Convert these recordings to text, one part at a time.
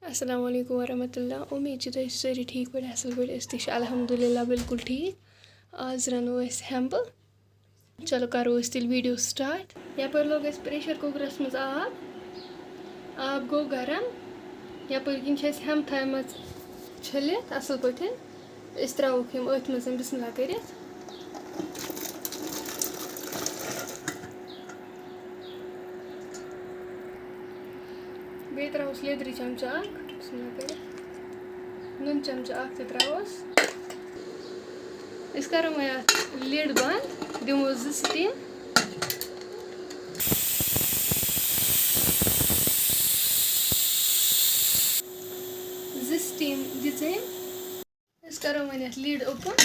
अस्सलाम वालेकुम वरहमतुल्लाह। उम्मीद छ तुम सारी ठीक पे असल पे अस अल्हम्दुलिल्लाह बिल्कुल ठीक। आज रनो हेम्ब। चलो करो तेल वीडियो स्टार्ट। यपर लोग प्रेशर कुकरस मज आब गो गरम। यपर किन हेम्ब थम छलित असल पे त्रोक हम अथ मज बिस्मिल्लाह कर। बे त्रोस लेदर चमचा बिस्मिल्लाह कर। नून चमचा त्रोस। करो वह लिड बंद दिमो स्टीम। स्टीम दिचे करो वन लिड ओपन।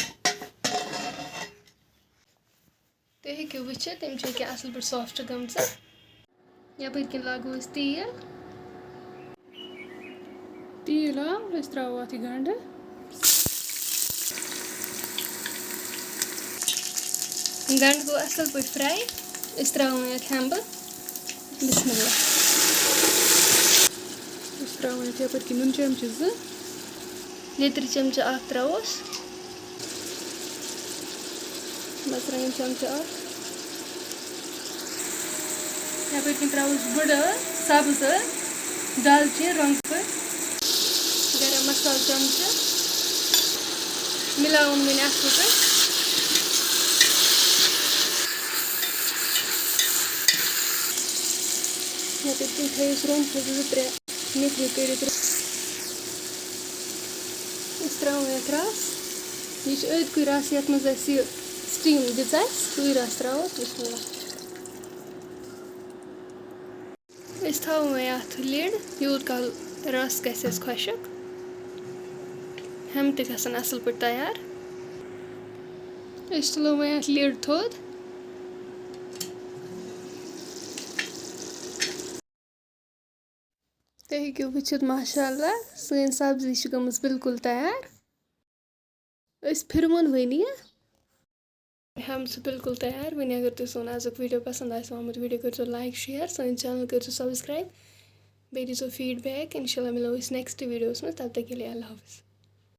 तुम हेको वुच तम असल पे सॉफ्ट गम। यपर किन लागो तेल। तेल आव त्रो अत गंड। गंड गो असल पे फ्राई। त्रो हेम्ब बिस्मिल्लाह। त्रो यपर कि नून चमच लेदर चमचा त्रोस। मरचान चमचा यपर कि त्रोस बड़ सब्ज दालचीन रंग पे गरम मसाला चमचा मिलावन वन असल पे। यपर कि थस रोन त्रे निकल कर त्रो रस। यह अदक रस ये मज स्टीम दिच सू रस त्रो बिस्मिल्लाह। थो अत लिड यूत कल रस गस खुशक। हम तन असल पे तैयार। तुलो वो अत लिड थोद। तुम हेको वुचित माशाअल्लाह सन सब्जी गमज बिल्कुल तैयार। फिरवन वनी हम बिल्कुल तैयार। वन अगर तुम सोन आजुक वीडियो पसंद आमुत वीडियो करो लाइक शेयर सन चैनल करो सब्सक्राइब बे दीजो फीडबैक। इंशाल्लाह मिलो नेक्स्ट वीडियोस में। तब तक के लिए अल्लाह हाफिज़।